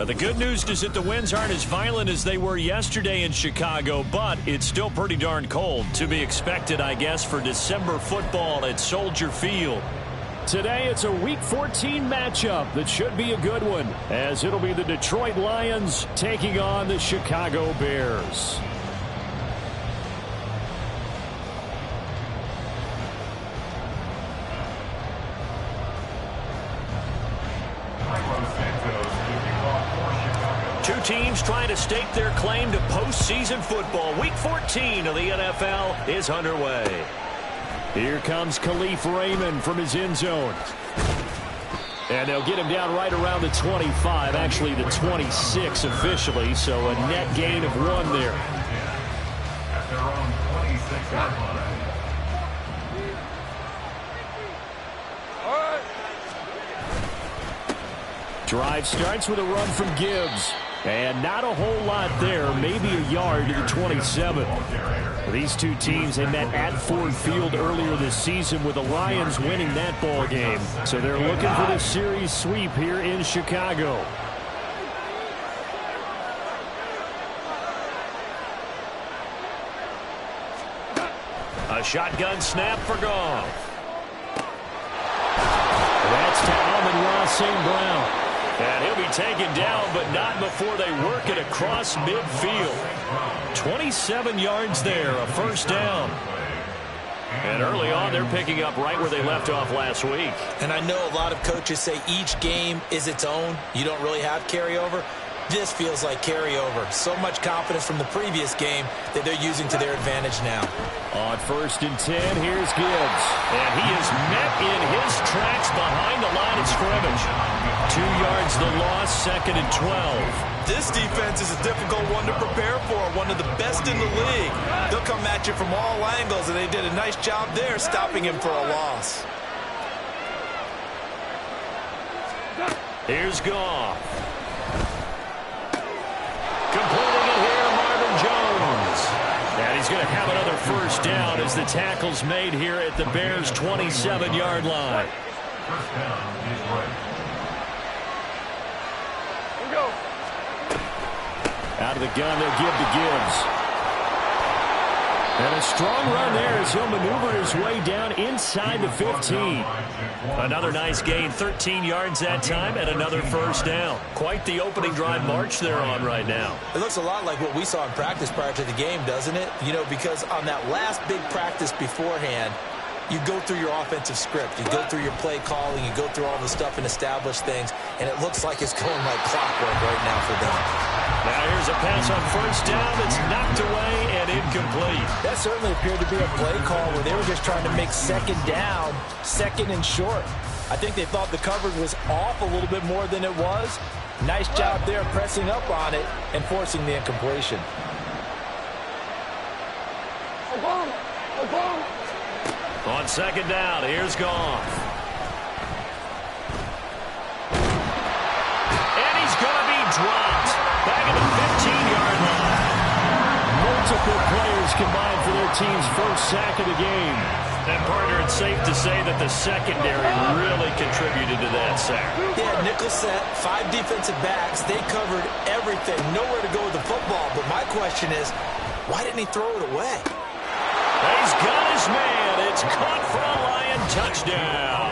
The good news is that the winds aren't as violent as they were yesterday in Chicago, but it's still pretty darn cold. To be expected, I guess, for December football at Soldier Field. Today, it's a Week 14 matchup that should be a good one, as it'll be the Detroit Lions taking on the Chicago Bears. Two teams trying to stake their claim to postseason football. Week 14 of the NFL is underway. Here comes Khalif Raymond from his end zone. And they'll get him down right around the 25, actually the 26 officially, so a net gain of 1 there. At their own 26-yard line. Drive starts with a run from Gibbs. And not a whole lot there, maybe a yard to the 27. These two teams, they met at Ford Field earlier this season with the Lions winning that ball game. So they're looking for the series sweep here in Chicago. A shotgun snap for Goff. That's to Amon-Ra St. Brown. And he'll be taken down, but not before they work it across midfield. 27 yards there, a first down. And early on, they're picking up right where they left off last week. And I know a lot of coaches say each game is its own. You don't really have carryover. This feels like carryover. So much confidence from the previous game that they're using to their advantage now. On 1st and 10, here's Gibbs. And he is met in his tracks behind the line of scrimmage. 2 yards the loss, 2nd and 12. This defense is a difficult one to prepare for, one of the best in the league. They'll come at you from all angles, and they did a nice job there stopping him for a loss. Here's Goff. Completing it here, Marvin Jones. And he's going to have another first down as the tackle's made here at the Bears' 27-yard line. First down, Detroit. Out of the gun, they'll give to Gibbs. And a strong run there as he'll maneuver his way down inside the 15. Another nice gain, 13 yards that time, and another first down. Quite the opening drive march they're on right now. It looks a lot like what we saw in practice prior to the game, doesn't it? You know, because on that last big practice beforehand, you go through your offensive script. You go through your play calling. You go through all the stuff and establish things. And it looks like it's going like clockwork right now for them. Now here's a pass on first down that's knocked away and incomplete. That certainly appeared to be a play call where they were just trying to make second down, second and short. I think they thought the coverage was off a little bit more than it was. Nice job there pressing up on it and forcing the incompletion. On second down, here's Goff. And he's going to be dropped. Back at the 15-yard line. Multiple players combined for their team's first sack of the game. And, partner, it's safe to say that the secondary really contributed to that sack. Yeah, nickel set, 5 defensive backs. They covered everything. Nowhere to go with the football. But my question is, why didn't he throw it away? He's got his man. It's caught for a Lion touchdown.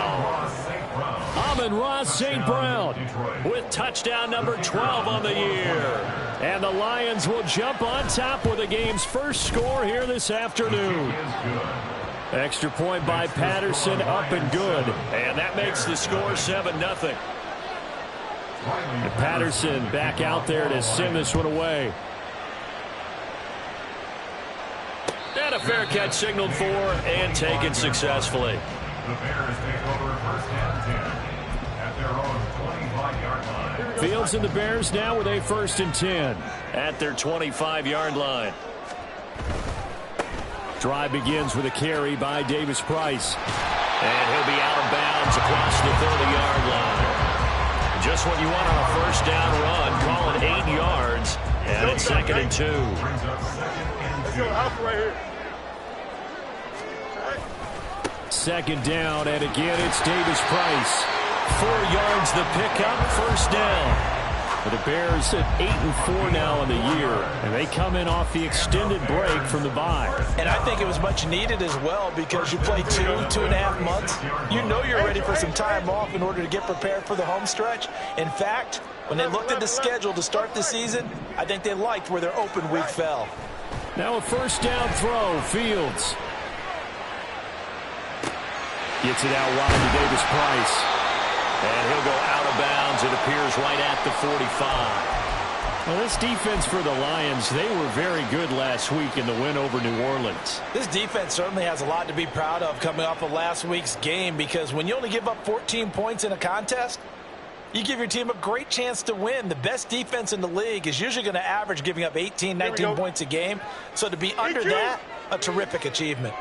Amon-Ra St. Brown with touchdown number 12 on the year. And the Lions will jump on top with the game's first score here this afternoon. Extra point by Patterson, up and good. And that makes the score 7-0. And Patterson back out there to send this one away. And a fair catch signaled for and taken successfully. The Bears take over first and 10 at their own 25-yard line. Fields and the Bears now with a 1st and 10 at their 25-yard line. Drive begins with a carry by Davis Price. And he'll be out of bounds across the 30-yard line. Just what you want on a first down run. Call it 8 yards. And it's 2nd and 2. Brings up 2nd and 2. Right here. 2nd down, and again it's Davis Price. 4 yards the pickup, first down. The Bears at 8-4 now in the year, and they come in off the extended break from the bye. And I think it was much needed as well because you play 2.5 months. You know you're ready for some time off in order to get prepared for the home stretch. In fact, when they looked at the schedule to start the season, I think they liked where their open week fell. Now a first down throw, Fields. Gets it out wide to Davis Price. And he'll go out of bounds, it appears, right at the 45. Well, this defense for the Lions, they were very good last week in the win over New Orleans. This defense certainly has a lot to be proud of coming off of last week's game because when you only give up 14 points in a contest, you give your team a great chance to win. The best defense in the league is usually going to average giving up 18, 19 points a game. So to be under that, a terrific achievement.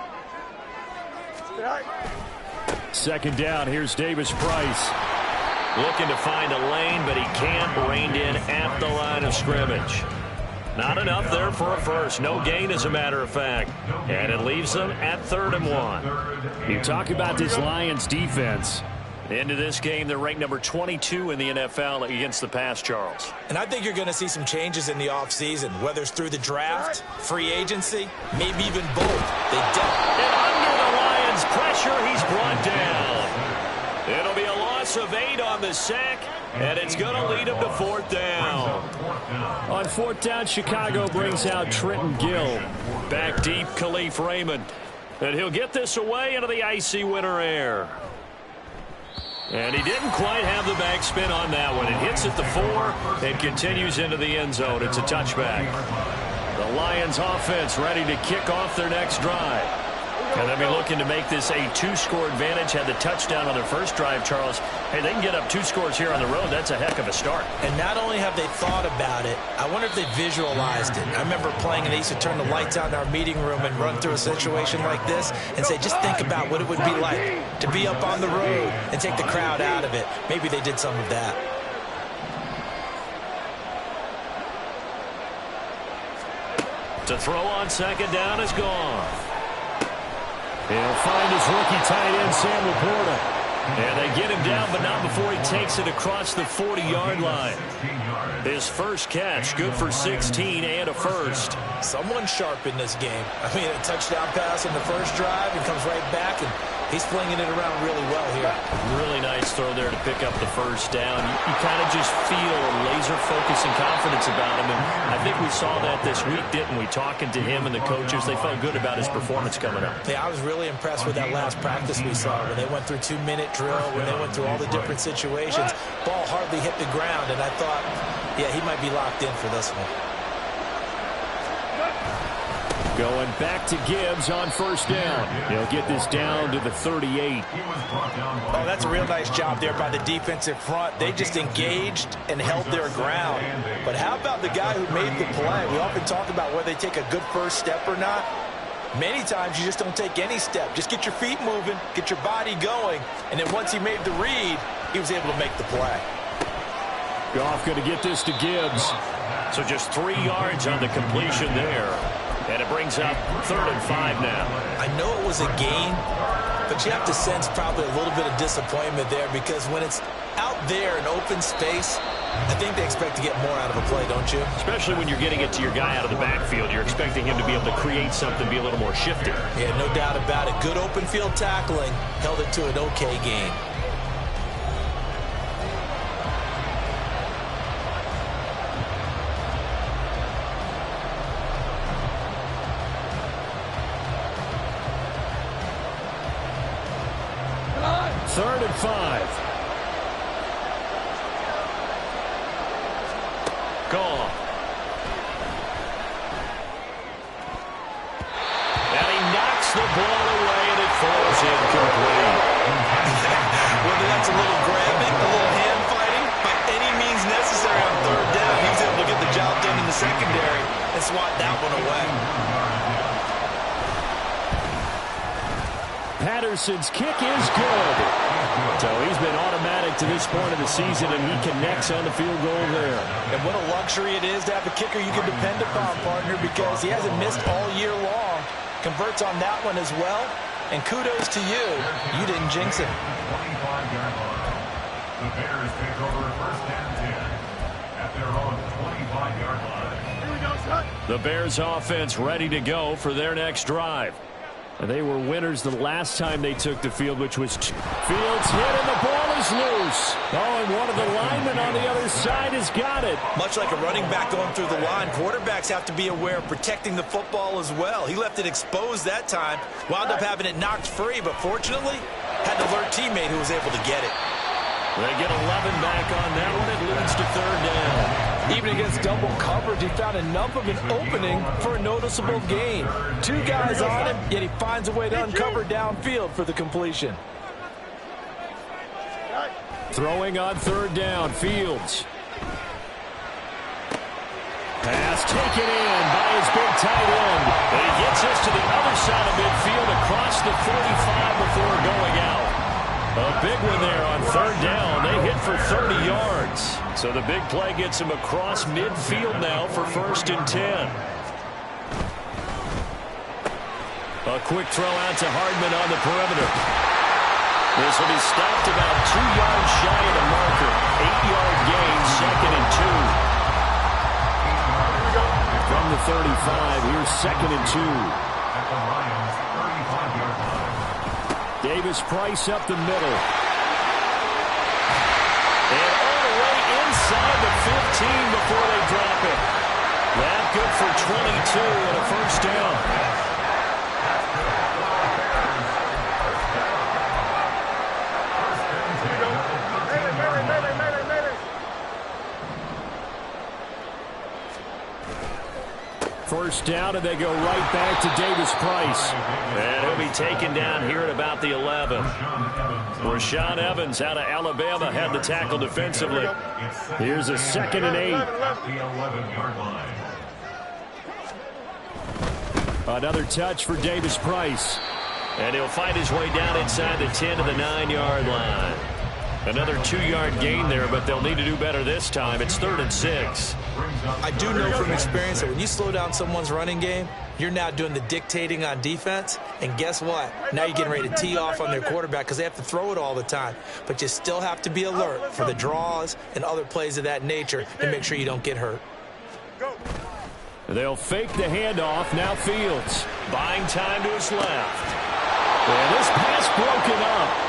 Second down, here's Davis Price. Looking to find a lane, but he can't. Reined in at the line of scrimmage. Not enough there for a first. No gain, as a matter of fact. And it leaves them at 3rd and 1. You talk about this Lions defense. Into this game, they're ranked number 22 in the NFL against the pass, Charles. And I think you're going to see some changes in the offseason, whether it's through the draft, free agency, maybe even both. And under the Lions' pressure, he's brought down. It'll be a loss of 8 on the sack, and it's going to lead him to 4th down. On 4th down, Chicago brings out Trenton Gill. Back deep, Khalif Raymond. And he'll get this away into the icy winter air. And he didn't quite have the backspin on that one. It hits at the 4 and continues into the end zone. It's a touchback. The Lions offense ready to kick off their next drive. And they'll be looking to make this a 2-score advantage. Had the touchdown on their first drive, Charles. Hey, they can get up 2 scores here on the road. That's a heck of a start. And not only have they thought about it, I wonder if they visualized it. I remember playing, and they used to turn the lights out in our meeting room and run through a situation like this and say, just think about what it would be like to be up on the road and take the crowd out of it. Maybe they did some of that. To throw on second down is gone. He'll find his rookie tight end, Sam Laporta. And they get him down, but not before he takes it across the 40-yard line. His first catch, good for 16 and a first. Someone sharp in this game. I mean, a touchdown pass in the first drive and comes right back, and he's flinging it around really well here. Really nice throw there to pick up the first down. You kind of just feel a laser focus and confidence about him, and I think we saw that this week, didn't we? Talking to him and the coaches, they felt good about his performance coming up. Yeah, I was really impressed with that last practice we saw when they went through 2-minute drill, when they went through all the different situations. Ball hardly hit the ground, and I thought, yeah, he might be locked in for this one. Going back to Gibbs on first down. He'll get this down to the 38. Oh, that's a real nice job there by the defensive front. They just engaged and held their ground. But how about the guy who made the play? We often talk about whether they take a good first step or not. Many times you just don't take any step. Just get your feet moving, get your body going, and then once he made the read, he was able to make the play. Goff going to get this to Gibbs. So just 3 yards on the completion there. And it brings up 3rd and 5 now. I know it was a gain, but you have to sense probably a little bit of disappointment there because when it's out there in open space, I think they expect to get more out of a play, don't you? Especially when you're getting it to your guy out of the backfield. You're expecting him to be able to create something, be a little more shifty. Yeah, no doubt about it. Good open field tackling, held it to an okay gain. Third and 5. Gone. And he knocks the ball away, and it falls incomplete. Whether that's a little grabbing, a little hand fighting, by any means necessary on 3rd down, he was able to get the job done in the secondary and swat that one away. Patterson's kick is good. So he's been automatic to this point of the season, and he connects on the field goal there. And what a luxury it is to have a kicker you can depend upon, partner, because he hasn't missed all year long. Converts on that one as well. And kudos to you. You didn't jinx it. The Bears take over 1st and 10 at at their own 25-yard line. The Bears offense ready to go for their next drive. They were winners the last time they took the field, which was Fields hit and the ball is loose. Oh, and one of the linemen on the other side has got it. Much like a running back going through the line, quarterbacks have to be aware of protecting the football as well. He left it exposed that time, wound up having it knocked free, but fortunately had an alert teammate who was able to get it. They get 11 back on that one. It leads to third down. Even against double coverage, he found enough of an opening for a noticeable gain. Two guys on him, yet he finds a way to uncover downfield for the completion. Throwing on third down, Fields. Pass taken in by his big tight end. And he gets us to the other side of midfield across the 45 before going out. A big one there on third down. They hit for 30 yards. So the big play gets him across midfield now for 1st and 10. A quick throw out to Hardman on the perimeter. This will be stopped about 2 yards shy of the marker. 8-yard gain, 2nd and 2. From the 35, here's 2nd and 2. At the Lions' 35-yard line. Davis Price up the middle. And all the way inside the 15 before they drop it. That good for 22 and a 1st down. First down, and they go right back to Davis Price. And he'll be taken down here at about the 11. Rashaan Evans out of Alabama had the tackle defensively. Here's a 2nd and 8. The 11-yard line. Another touch for Davis Price. And he'll fight his way down inside the 10 to the 9-yard line. Another 2-yard gain there, but they'll need to do better this time. It's 3rd and 6. I do know from experience that when you slow down someone's running game, you're now doing the dictating on defense. And guess what? Now you're getting ready to tee off on their quarterback because they have to throw it all the time. But you still have to be alert for the draws and other plays of that nature to make sure you don't get hurt. They'll fake the handoff. Now Fields buying time to his left. And this pass broken up.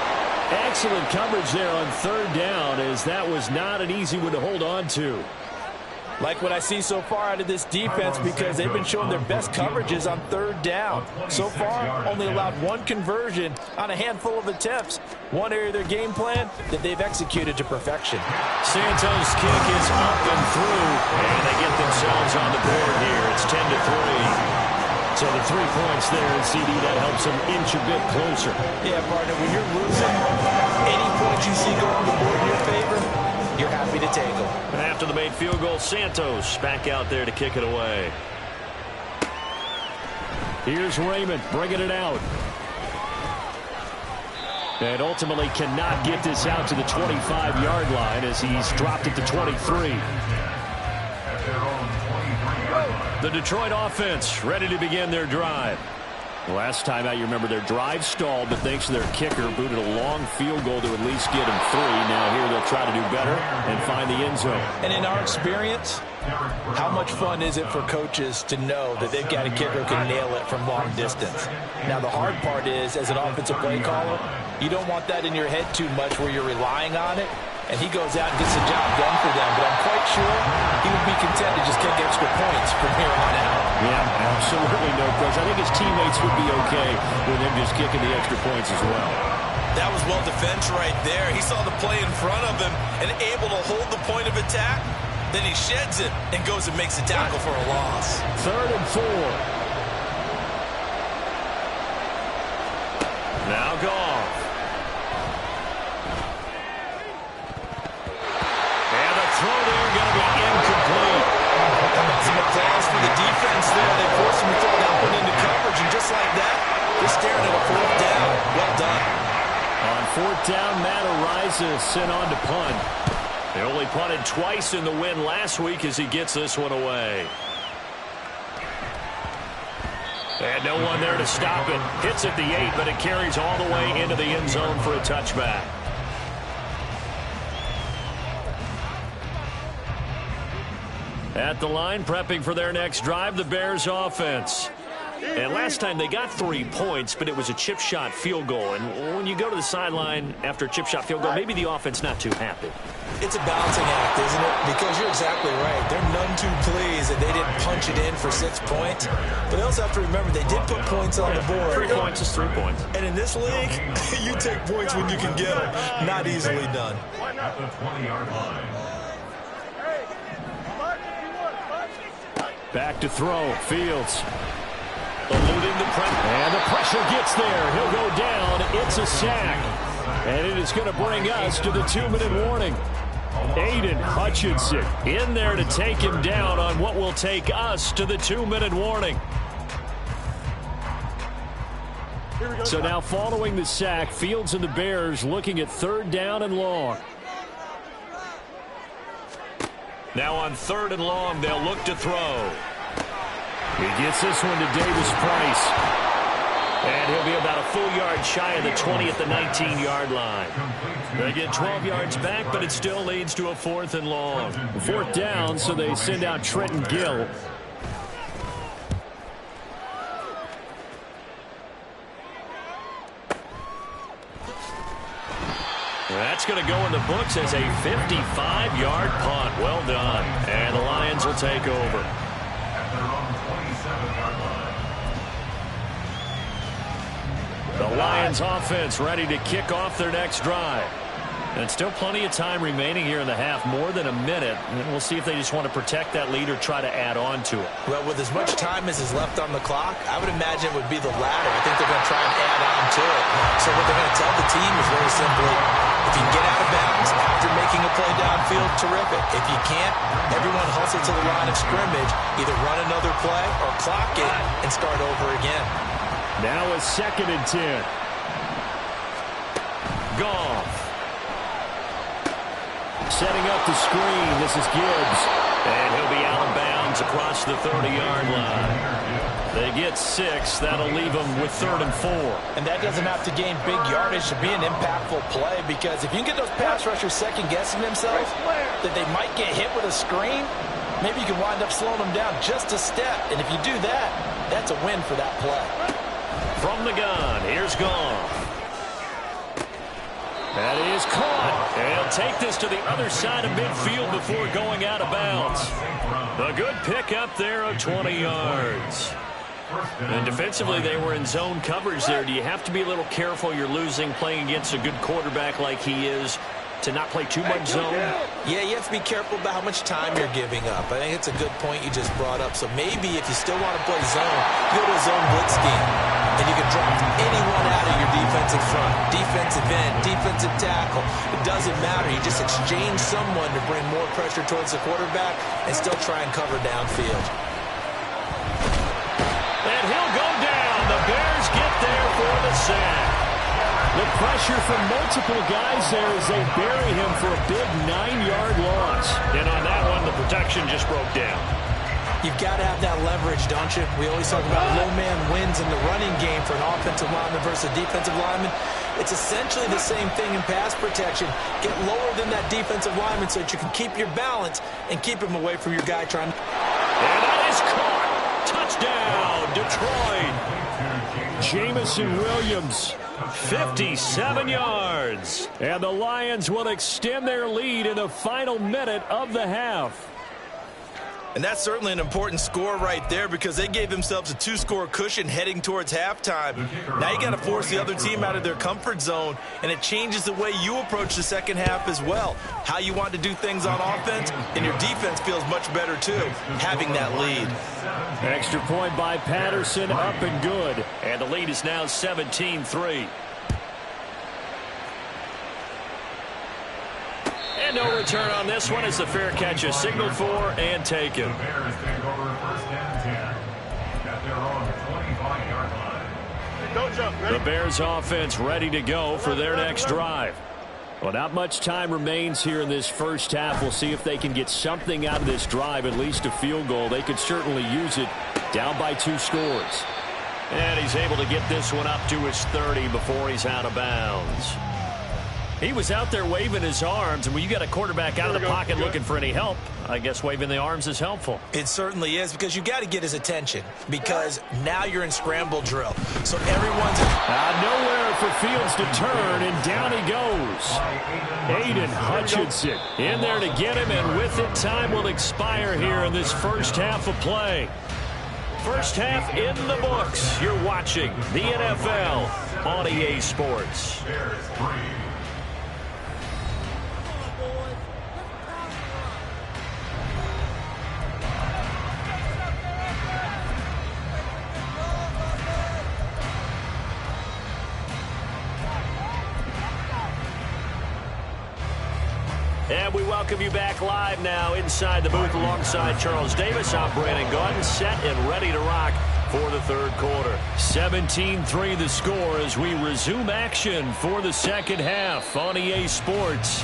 Excellent coverage there on third down, as that was not an easy one to hold on to. Like what I see so far out of this defense, because they've been showing their best coverages on third down. So far, only allowed one conversion on a handful of attempts. One area of their game plan that they've executed to perfection. Santos' kick is up and through, and they get themselves on the board here. It's 10-3. So the 3 points there, and CD, that helps them inch a bit closer. Yeah, partner, when you're losing, any points you see go on the board in your favor, you're happy to take them. And after the made field goal, Santos back out there to kick it away. Here's Raymond bringing it out. And ultimately cannot get this out to the 25-yard line as he's dropped it to 23. The Detroit offense ready to begin their drive. Last time out, you remember their drive stalled, but thanks to their kicker, booted a long field goal to at least get them 3. Now here they'll try to do better and find the end zone. And in our experience, how much fun is it for coaches to know that they've got a kicker who can nail it from long distance? Now the hard part is, as an offensive play caller, you don't want that in your head too much where you're relying on it. And he goes out and gets the job done for them. But I'm quite sure he would be content to just kick extra points from here on out. Yeah, absolutely no question. I think his teammates would be okay with him just kicking the extra points as well. That was well defense right there. He saw the play in front of him and able to hold the point of attack. Then he sheds it and goes and makes a tackle for a loss. 3rd and 4. Now Goff. And the throw there going to be incomplete. How about some applause for the defense there? They forced him to throw that one into coverage, and just like that, they're staring at a 4th down. Well done. On 4th down, Matt Araiza sent on to punt. They only punted twice in the win last week as he gets this one away. And no one there to stop it. Hits at the 8, but it carries all the way into the end zone for a touchback. At the line, prepping for their next drive, the Bears offense. And last time they got 3 points, but it was a chip shot field goal. And when you go to the sideline after a chip shot field goal, maybe the offense not too happy. It's a balancing act, isn't it? Because you're exactly right. They're none too pleased that they didn't punch it in for 6 points. But they also have to remember they did put points on the board. 3 points is 3 points. And in this league, you take points when you can get them. Not easily done. At the 20-yard line. Back to throw. Fields. Eluding the pressure. And the pressure gets there. He'll go down. It's a sack. And it is going to bring us to the 2-minute warning. Aiden Hutchinson in there to take him down on what will take us to the 2-minute warning. So now following the sack, Fields and the Bears looking at 3rd down and long. Now on 3rd and long, they'll look to throw. He gets this one to Davis Price. And he'll be about a full yard shy of the 20 at the 19-yard line. They get 12 yards back, but it still leads to a 4th and long. 4th down, so they send out Trenton Gill. That's going to go in the books as a 55-yard punt. Well done. And the Lions will take over. The Lions offense ready to kick off their next drive. And still plenty of time remaining here in the half, more than a minute. And we'll see if they just want to protect that lead or try to add on to it. Well, with as much time as is left on the clock, I would imagine it would be the latter. I think they're going to try and add on to it. So what they're going to tell the team is very simply, if you can get out of bounds after making a play downfield, terrific. If you can't, everyone hustle to the line of scrimmage, either run another play or clock it and start over again. Now a 2nd and 10. Goff. Setting up the screen. This is Gibbs. And he'll be out of bounds across the 30-yard line. They get 6. That'll leave them with 3rd and 4. And that doesn't have to gain big yardage to be an impactful play, because if you can get those pass rushers second-guessing themselves that they might get hit with a screen, maybe you can wind up slowing them down just a step. And if you do that, that's a win for that play. From the gun, here's Goff. That is caught. And he'll take this to the other side of midfield before going out of bounds. A good pick up there of 20 yards. And defensively, they were in zone coverage there. Do you have to be a little careful? You're losing playing against a good quarterback like he is, to not play too much zone? Yeah, you have to be careful about how much time you're giving up. I think it's a good point you just brought up. So maybe if you still want to play zone, you go to a zone blitz scheme. And you can drop anyone out of your defensive front, defensive end, defensive tackle. It doesn't matter. You just exchange someone to bring more pressure towards the quarterback and still try and cover downfield. And he'll go down. The Bears get there for the sack. The pressure from multiple guys there as they bury him for a big 9-yard loss. And on that one, the protection just broke down. You've got to have that leverage, don't you? We always talk about low man wins in the running game for an offensive lineman versus a defensive lineman. It's essentially the same thing in pass protection. Get lower than that defensive lineman so that you can keep your balance and keep him away from your guy trying. And that is caught. Touchdown, Detroit. Jamison Williams. 57 yards. And the Lions will extend their lead in the final minute of the half. And that's certainly an important score right there, because they gave themselves a 2-score cushion heading towards halftime. Now you got to force the other team out of their comfort zone, and it changes the way you approach the second half as well. How you want to do things on offense, and your defense feels much better too, having that lead. Extra point by Patterson, up and good. And the lead is now 17-3. And no return on this one as the fair catch is signaled for and taken. The Bears take over 1st and 10 at their own 25-yard line. The Bears offense ready to go for their next drive. Well, not much time remains here in this first half. We'll see if they can get something out of this drive, at least a field goal. They could certainly use it, down by 2 scores. And he's able to get this one up to his 30 before he's out of bounds. He was out there waving his arms, and when you got a quarterback out of the pocket looking for any help, I guess waving the arms is helpful. It certainly is, because you got to get his attention, because now you're in scramble drill. So everyone's nowhere for Fields to turn, and down he goes. Aiden Hutchinson in there to get him, and with it, time will expire here in this first half of play. First half in the books. You're watching the NFL on EA Sports. And we welcome you back live now inside the booth alongside Charles Davis. I'm Brandon Gaudin, set and ready to rock for the third quarter. 17-3 the score as we resume action for the second half on EA Sports.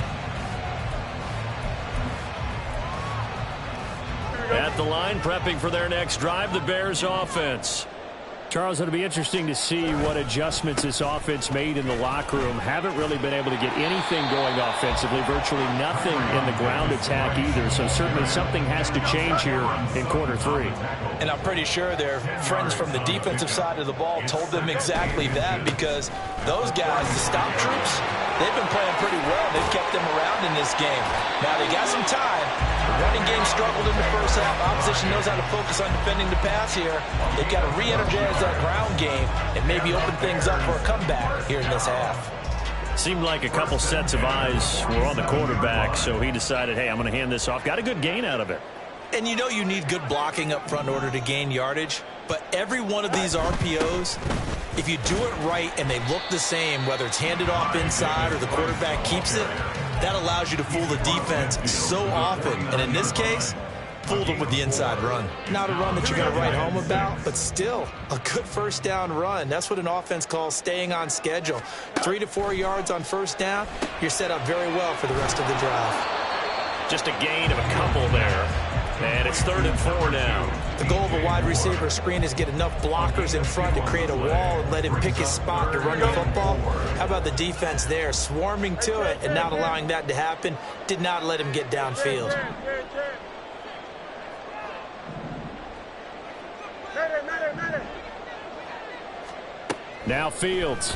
At the line, prepping for their next drive, the Bears offense. Charles, it'll be interesting to see what adjustments this offense made in the locker room. Haven't really been able to get anything going offensively, virtually nothing in the ground attack either. So certainly something has to change here in quarter three. And I'm pretty sure their friends from the defensive side of the ball told them exactly that, because those guys, the stop troops, they've been playing pretty well. They've kept them around in this game. Now they got some time. The running game struggled in the first half. Opposition knows how to focus on defending the pass here. They've got to re-energize that ground game and maybe open things up for a comeback here in this half. Seemed like a couple sets of eyes were on the quarterback, so he decided, hey, I'm going to hand this off. Got a good gain out of it. And you know you need good blocking up front in order to gain yardage. But every one of these RPOs, if you do it right and they look the same, whether it's handed off inside or the quarterback keeps it, that allows you to fool the defense so often. And in this case, fooled them with the inside run. Not a run that you're going to write home about, but still a good first down run. That's what an offense calls staying on schedule. 3 to 4 yards on first down, you're set up very well for the rest of the drive. Just a gain of a couple there. And it's 3rd and 4 now. The goal of a wide receiver screen is get enough blockers in front to create a wall and let him pick his spot to run the football. How about the defense there, swarming to it and not allowing that to happen? Did not let him get downfield. Now Fields.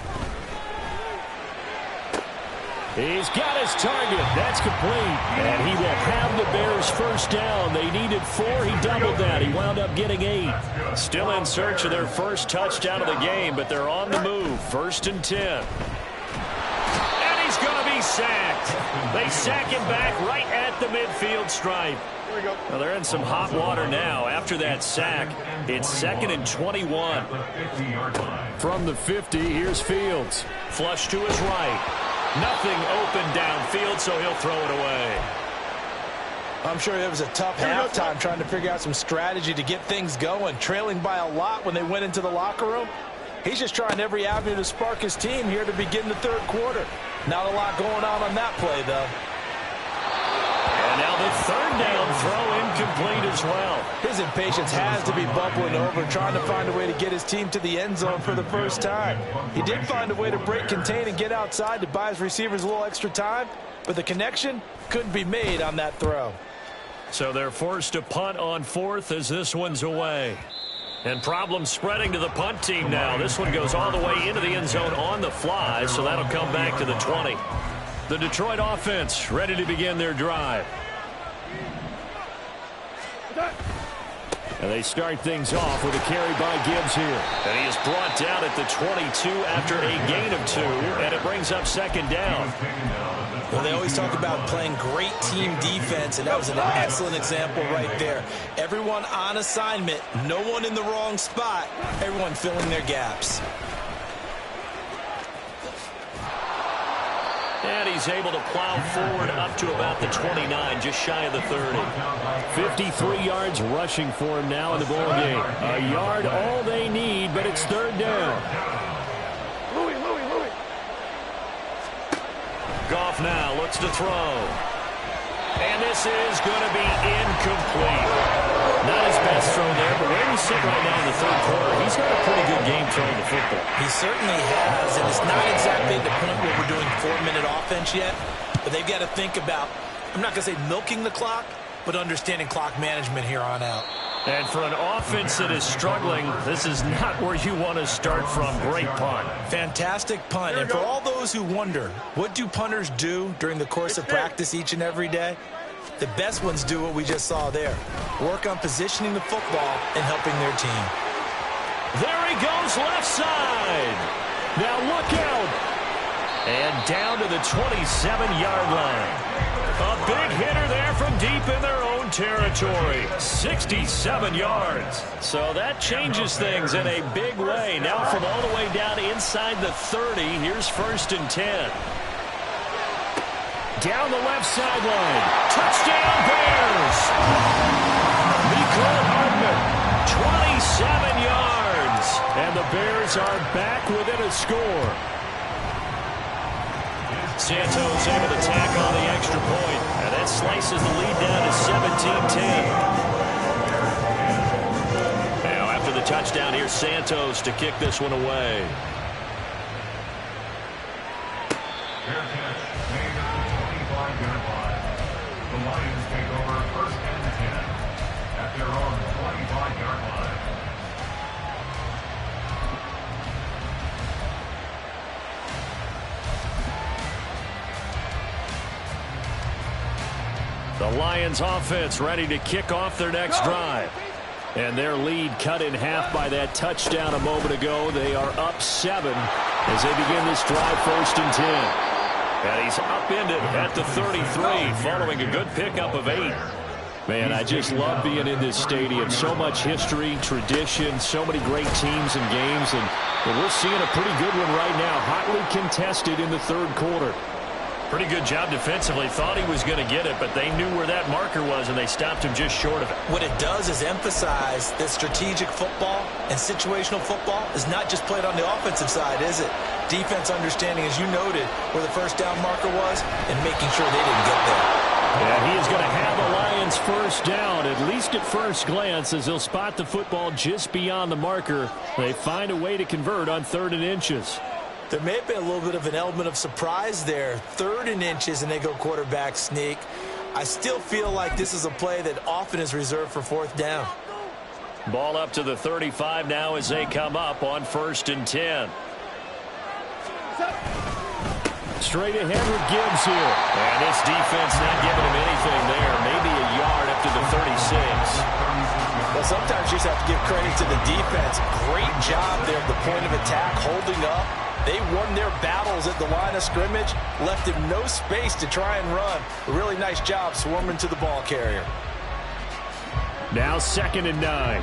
He's got his target. That's complete. And he will have the Bears first down. They needed 4. He doubled that. He wound up getting 8. Still in search of their first touchdown of the game, but they're on the move. 1st and 10. And he's going to be sacked. They sack him back right at the midfield stripe. Well, they're in some hot water now. After that sack, it's 2nd and 21. From the 50, here's Fields. Flush to his right. Nothing open downfield, so he'll throw it away. I'm sure it was a tough halftime trying to figure out some strategy to get things going. Trailing by a lot when they went into the locker room. He's just trying every avenue to spark his team here to begin the third quarter. Not a lot going on that play, though. And now the 3rd down throw incomplete as well. His impatience has to be bubbling over, trying to find a way to get his team to the end zone for the first time. He did find a way to break contain and get outside to buy his receivers a little extra time, but the connection couldn't be made on that throw. So they're forced to punt on 4th as this one's away. And problems spreading to the punt team now. This one goes all the way into the end zone on the fly, so that'll come back to the 20. The Detroit offense ready to begin their drive. And they start things off with a carry by Gibbs here. And he is brought down at the 22 after a gain of 2, and it brings up 2nd down. Well, they always talk about playing great team defense, and that was an excellent example right there. Everyone on assignment, no one in the wrong spot, everyone filling their gaps. And he's able to plow forward up to about the 29, just shy of the 30. 53 yards rushing for him now in the ball game. A yard all they need, but it's 3rd down. Goff now looks to throw. And this is going to be incomplete. Not his best throw there, but where he's sitting right now in the 3rd quarter, he's got a pretty good game throwing the football. He certainly has, and it's not exactly at the point where we're doing 4-minute offense yet, but they've got to think about, I'm not going to say milking the clock, but understanding clock management here on out. And for an offense that is struggling, this is not where you want to start from. Great punt. Fantastic punt. And for all those who wonder, what do punters do during the course of practice each and every day? The best ones do what we just saw there. Work on positioning the football and helping their team. There he goes, left side. Now look out. And down to the 27-yard line. A big hitter there from deep in their own territory. 67 yards. So that changes things in a big way. Now from all the way down inside the 30, here's 1st and 10. Down the left sideline. Touchdown, Bears. Mecole Hardman, 27 yards. And the Bears are back within a score. Santos able to tack on the extra point. And that slices the lead down to 17-10. Now after the touchdown, here's Santos to kick this one away. Fair catch made at the 25-yard line. The Lions take over 1st and 10 at their own 25-yard line. The Lions offense ready to kick off their next drive. And their lead cut in half by that touchdown a moment ago. They are up 7 as they begin this drive 1st and 10. And he's upended at the 33 following a good pickup of 8. Man, I just love being in this stadium. So much history, tradition, so many great teams and games. And we're seeing a pretty good one right now. Hotly contested in the 3rd quarter. Pretty good job defensively. Thought he was going to get it, but they knew where that marker was, and they stopped him just short of it. What it does is emphasize that strategic football and situational football is not just played on the offensive side, is it? Defense understanding, as you noted, where the 1st down marker was and making sure they didn't get there. And he is going to have the Lions 1st down, at least at first glance, as they'll spot the football just beyond the marker. They find a way to convert on 3rd and inches. There may have been a little bit of an element of surprise there. 3rd and inches, and they go quarterback sneak. I still feel like this is a play that often is reserved for 4th down. Ball up to the 35 now as they come up on 1st and 10. Straight ahead with Gibbs here. And this defense not giving him anything there. Maybe a yard up to the 36. Well, sometimes you just have to give credit to the defense. Great job there at the point of attack, holding up. They won their battles at the line of scrimmage, left him no space to try and run. A really nice job swarming to the ball carrier. Now 2nd and 9.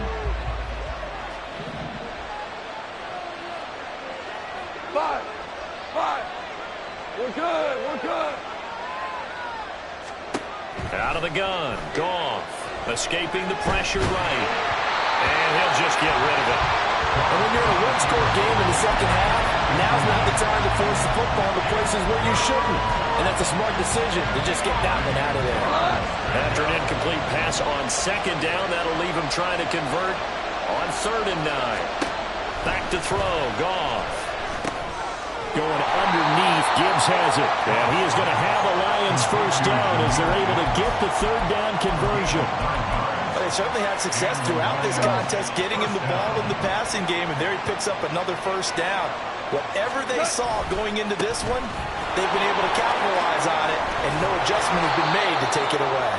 5. We're good. Out of the gun. Goff escaping the pressure right. And he'll just get rid of it. And when you're in a one-score game in the 2nd half, now's not the time to force the football to places where you shouldn't. And that's a smart decision to just get that one out of there. After an incomplete pass on 2nd down, that'll leave him trying to convert on 3rd and 9. Back to throw. Goff. Going underneath. Gibbs has it. And he is going to have a Lions 1st down as they're able to get the 3rd down conversion. They certainly had success throughout this contest, getting him the ball in the passing game, and there he picks up another 1st down. Whatever they saw going into this one, they've been able to capitalize on it, and no adjustment has been made to take it away.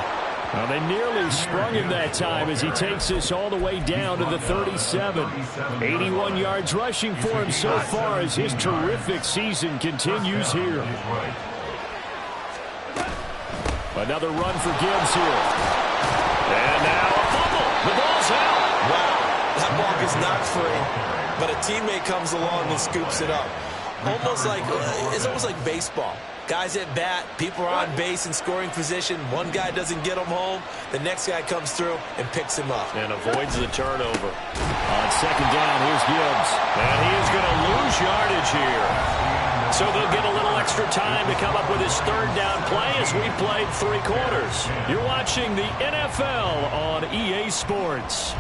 Well, they nearly sprung him that time as he takes this all the way down to the 37. 81 yards rushing for him so far as his terrific season continues here. Another run for Gibbs here. And now a fumble. The ball's out. Wow, that ball is not free, but a teammate comes along and scoops it up. It's almost like baseball. Guys at bat, people are on base in scoring position. One guy doesn't get them home. The next guy comes through and picks him up. And avoids the turnover. On 2nd down, here's Gibbs. And he is going to lose yardage here. So they'll get a little extra time to come up with his 3rd down play as we played 3 quarters. You're watching the NFL on EA Sports.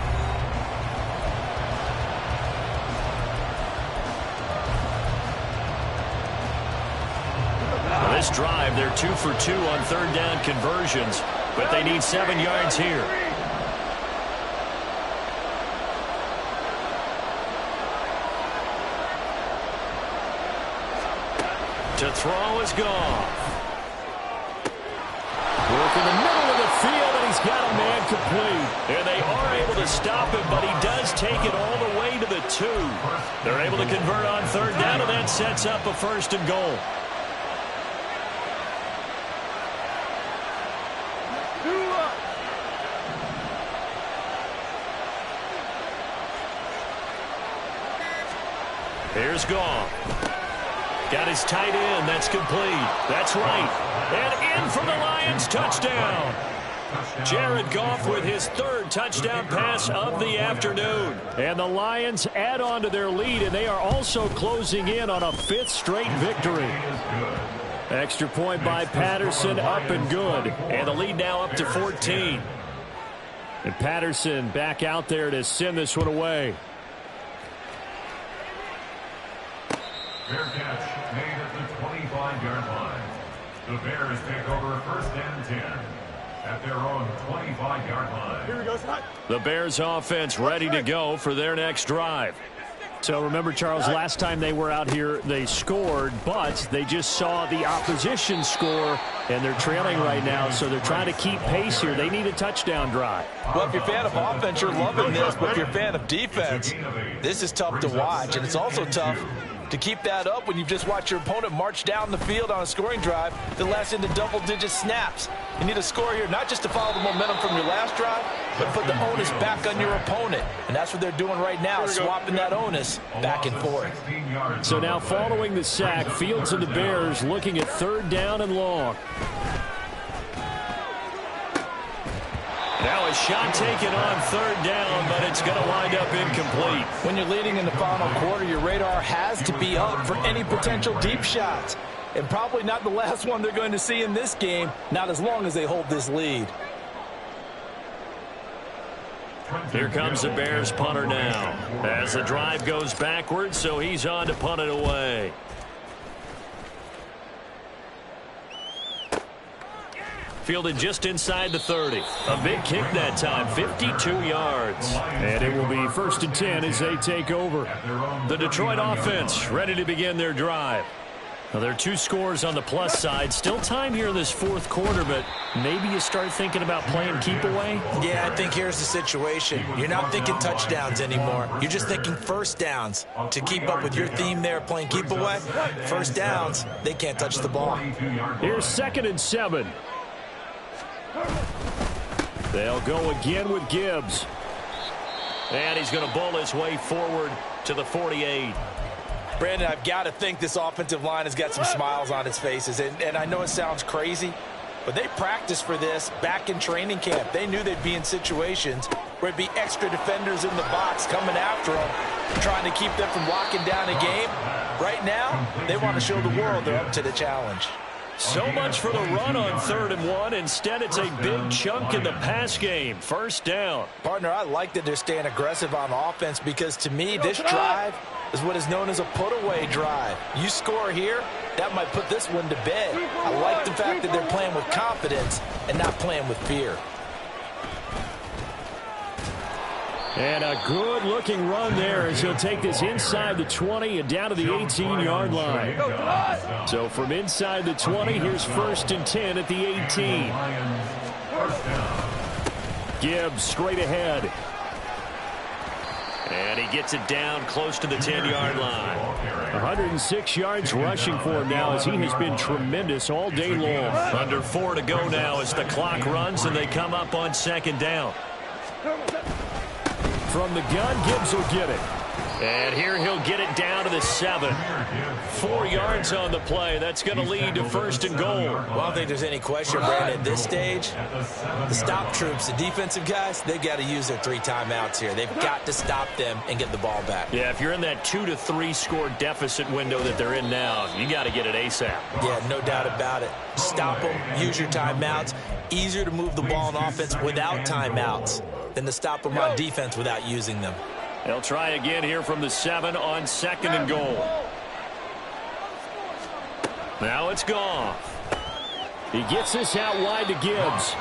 This drive, they're 2 for 2 on 3rd down conversions. but they need 7 yards here. To throw is Goff. Work in the middle of the field, and he's got a man complete. And they are able to stop him, but he does take it all the way to the 2. They're able to convert on 3rd down, and that sets up a 1st and goal. Here's Goff. Got his tight end. That's complete. That's right. And in for the Lions. Touchdown. Jared Goff with his 3rd touchdown pass of the afternoon. And the Lions add on to their lead, and they are also closing in on a 5th straight victory. Extra point by Patterson, up and good. And the lead now up to 14. And Patterson back out there to send this one away. Fair catch made at the 25-yard line. The Bears take over 1st and 10 at their own 25-yard line. Here we go, son. The Bears offense ready to go for their next drive. So remember, Charles, last time they were out here, they scored, but they just saw the opposition score, and they're trailing right now, so they're trying to keep pace here. They need a touchdown drive. Well, if you're a fan of offense, you're loving this, but if you're a fan of defense, this is tough to watch, and it's also tough to keep that up when you've just watched your opponent march down the field on a scoring drive that lasts into double-digit snaps. You need a score here, not just to follow the momentum from your last drive, but put the onus back on your opponent. And that's what they're doing right now, swapping that onus back and forth. So now following the sack, Fields and the Bears looking at 3rd down and long. Now a shot taken on 3rd down, but it's going to wind up incomplete. When you're leading in the final quarter, your radar has to be up for any potential deep shots. And probably not the last one they're going to see in this game, not as long as they hold this lead. Here comes the Bears punter now as the drive goes backwards, so he's on to punt it away. Fielded just inside the 30. A big kick that time, 52 yards. And it will be 1st and 10 as they take over. The Detroit offense ready to begin their drive. Now, there are 2 scores on the plus side. Still time here in this 4th quarter, but maybe you start thinking about playing keep away? Yeah, I think here's the situation. You're not thinking touchdowns anymore. You're just thinking 1st downs. To keep up with your theme there, playing keep away, 1st downs, they can't touch the ball. Here's 2nd and 7. They'll go again with Gibbs. And he's going to bowl his way forward to the 48. Brandon, I've got to think this offensive line has got some smiles on its faces. And I know it sounds crazy, but they practiced for this back in training camp. They knew they'd be in situations where it'd be extra defenders in the box coming after them, trying to keep them from locking down a game. Right now, they want to show the world they're up to the challenge. So much for the run on 3rd and 1. Instead, it's a big chunk in the pass game. 1st down. Partner, I like that they're staying aggressive on offense because, to me, this drive is what is known as a put-away drive. You score here, that might put this one to bed. I like the fact that they're playing with confidence and not playing with fear. And a good-looking run there as he'll take this inside the 20 and down to the 18-yard line. So from inside the 20, here's 1st and 10 at the 18. Gibbs straight ahead. And he gets it down close to the 10-yard line. 106 yards rushing for him now as he has been tremendous all day long. Under 4 to go now as the clock runs and they come up on 2nd down. From the gun, Gibbs will get it. And here he'll get it down to the 7. 4 yards on the play. That's going to lead to 1st and goal. Well, I don't think there's any question, Brandon. At this stage, the stop troops, the defensive guys, they've got to use their 3 timeouts here. They've got to stop them and get the ball back. Yeah, if you're in that 2 to 3 score deficit window that they're in now, you got to get it ASAP. Yeah, no doubt about it. Stop them, use your timeouts. Easier to move the ball on offense without timeouts than to stop them on defense without using them. They'll try again here from the 7 on 2nd and goal. Now it's Goff. He gets this out wide to Gibbs.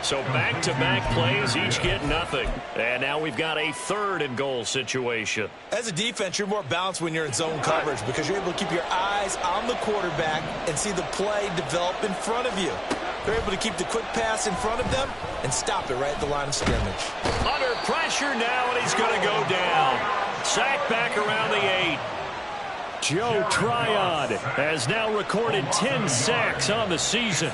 So back-to-back plays, each get nothing. And now we've got a 3rd and goal situation. As a defense, you're more balanced when you're in zone coverage because you're able to keep your eyes on the quarterback and see the play develop in front of you. They're able to keep the quick pass in front of them and stop it right at the line of scrimmage. Under pressure now, and he's going to go down. Sacked back around the 8. Joe Tryon has now recorded 10 sacks on the season.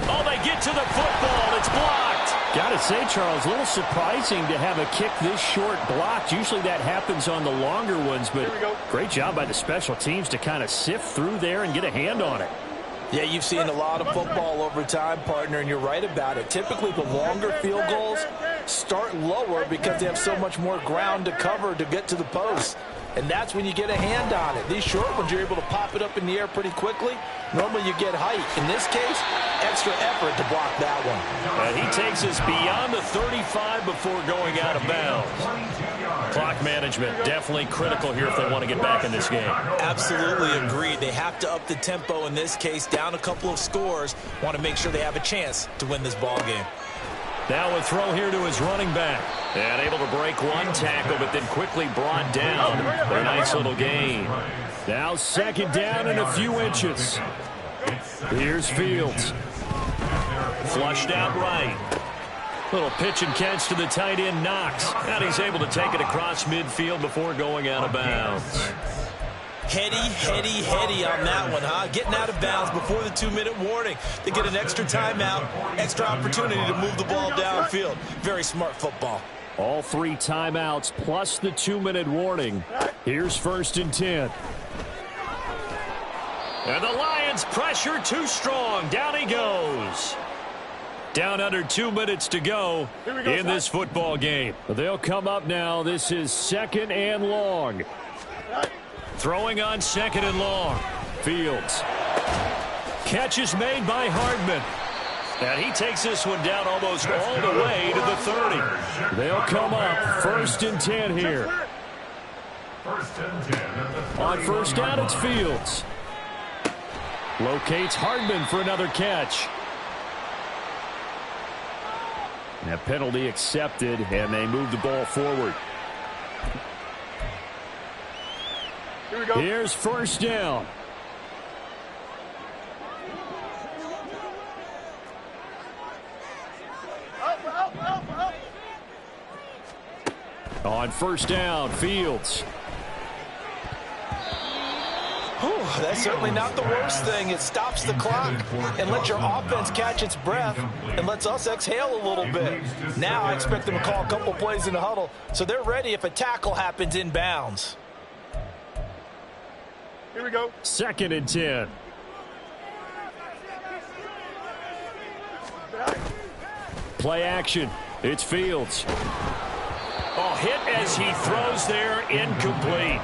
Oh, they get to the football. It's blocked. Got to say, Charles, a little surprising to have a kick this short blocked. Usually that happens on the longer ones, but great job by the special teams to kind of sift through there and get a hand on it. Yeah, you've seen a lot of football over time, partner, and you're right about it. Typically, the longer field goals start lower because they have so much more ground to cover to get to the post. And that's when you get a hand on it. These short ones, you're able to pop it up in the air pretty quickly. Normally, you get height. In this case, extra effort to block that one. And he takes us beyond the 35 before going out of bounds. Clock management definitely critical here if they want to get back in this game. Absolutely agreed. They have to up the tempo in this case, down a couple of scores. Want to make sure they have a chance to win this ball game. Now a throw here to his running back. And able to break one tackle, but then quickly brought down for a nice little gain. Now 2nd down and a few inches. Here's Fields. Flushed out right. Little pitch and catch to the tight end, Knox. And he's able to take it across midfield before going out of bounds. Heady on that one, huh? Getting out of bounds before the 2-minute warning. They get an extra timeout, extra opportunity to move the ball downfield. Very smart football. All 3 timeouts plus the 2-minute warning. Here's 1st and 10. And the Lions pressure too strong. Down he goes. Down under 2 minutes to go in this football game. They'll come up now. This is 2nd and long. Throwing on 2nd and long. Fields. Catch is made by Hardman. And he takes this one down almost all the way to the 30. They'll come up 1st and 10 here. On 1st down, it's Fields. Locates Hardman for another catch. That penalty accepted, and they move the ball forward. Here we go. Here's 1st down. On 1st down, Fields. That's certainly not the worst thing. It stops the clock and lets your offense catch its breath and lets us exhale a little bit. Now I expect them to call a couple plays in the huddle so they're ready if a tackle happens in bounds. Here we go. 2nd and 10. Play action. It's Fields. Oh, hit as he throws there, incomplete.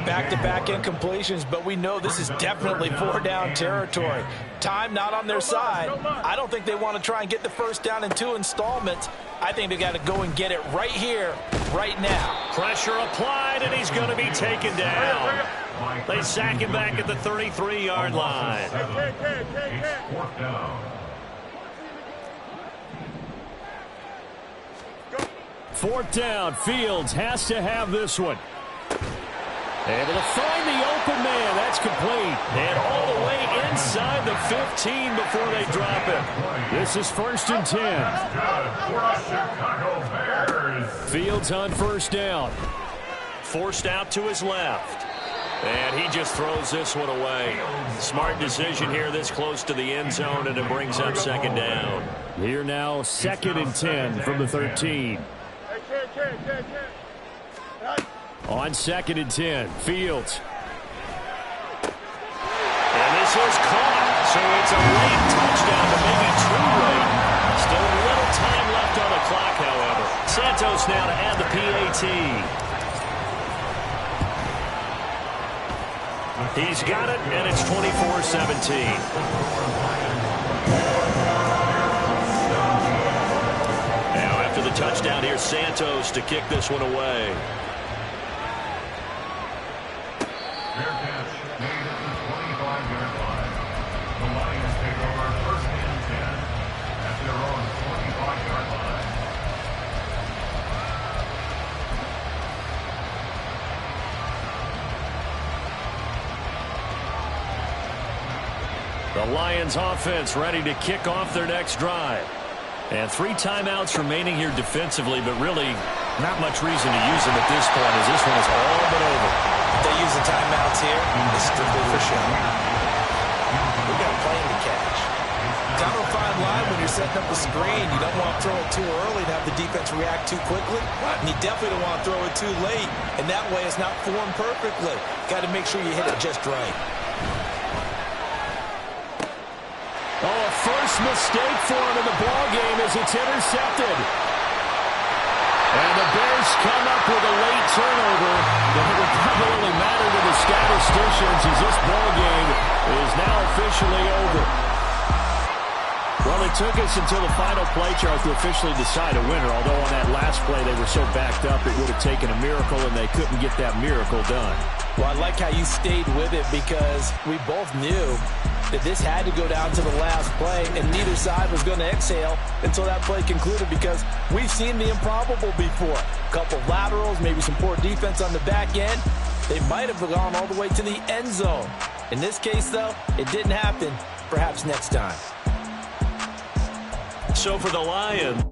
Back-to-back incompletions, but we know this is definitely 4-down territory. Time not on their side. I don't think they want to try and get the 1st down in 2 installments. I think they got to go and get it right here, right now. Pressure applied, and he's going to be taken down. They sack him back at the 33-yard line. 4th down. Fields has to have this one. Able to find the open man. That's complete. And all the way inside the 15 before they drop it. This is 1st and 10. Fields on 1st down. Forced out to his left. And he just throws this one away. Smart decision here this close to the end zone, and it brings up 2nd down. Here now, 2nd and 10 from the 13. On 2nd and 10, Fields. And this is caught. So it's a late touchdown, but maybe too late. Still a little time left on the clock, however. Santos now to add the PAT. He's got it, and it's 24-17. Now after the touchdown, here's Santos to kick this one away. 25-yard line. The Lions offense ready to kick off their next drive. And 3 timeouts remaining here defensively, but really not much reason to use them at this point as this one is all but over. If they use the timeouts here, it's strictly for show. We got a plane to catch. Kind of a fine line when you're setting up a screen. You don't want to throw it too early and have the defense react too quickly. And you definitely don't want to throw it too late. And that way it's not formed perfectly. Got to make sure you hit it just right. Oh, a first mistake for him in the ball game as it's intercepted. And the Bears come up with a late turnover. But it would probably only matter to the statisticians as this ball game is now officially over. Well, it took us until the final play, Charles, to officially decide a winner. Although on that last play they were so backed up it would have taken a miracle, and they couldn't get that miracle done. Well, I like how you stayed with it because we both knew that this had to go down to the last play, and neither side was going to exhale until that play concluded because we've seen the improbable before. A couple of laterals, maybe some poor defense on the back end. They might have gone all the way to the end zone. In this case, though, it didn't happen. Perhaps next time. So for the Lions,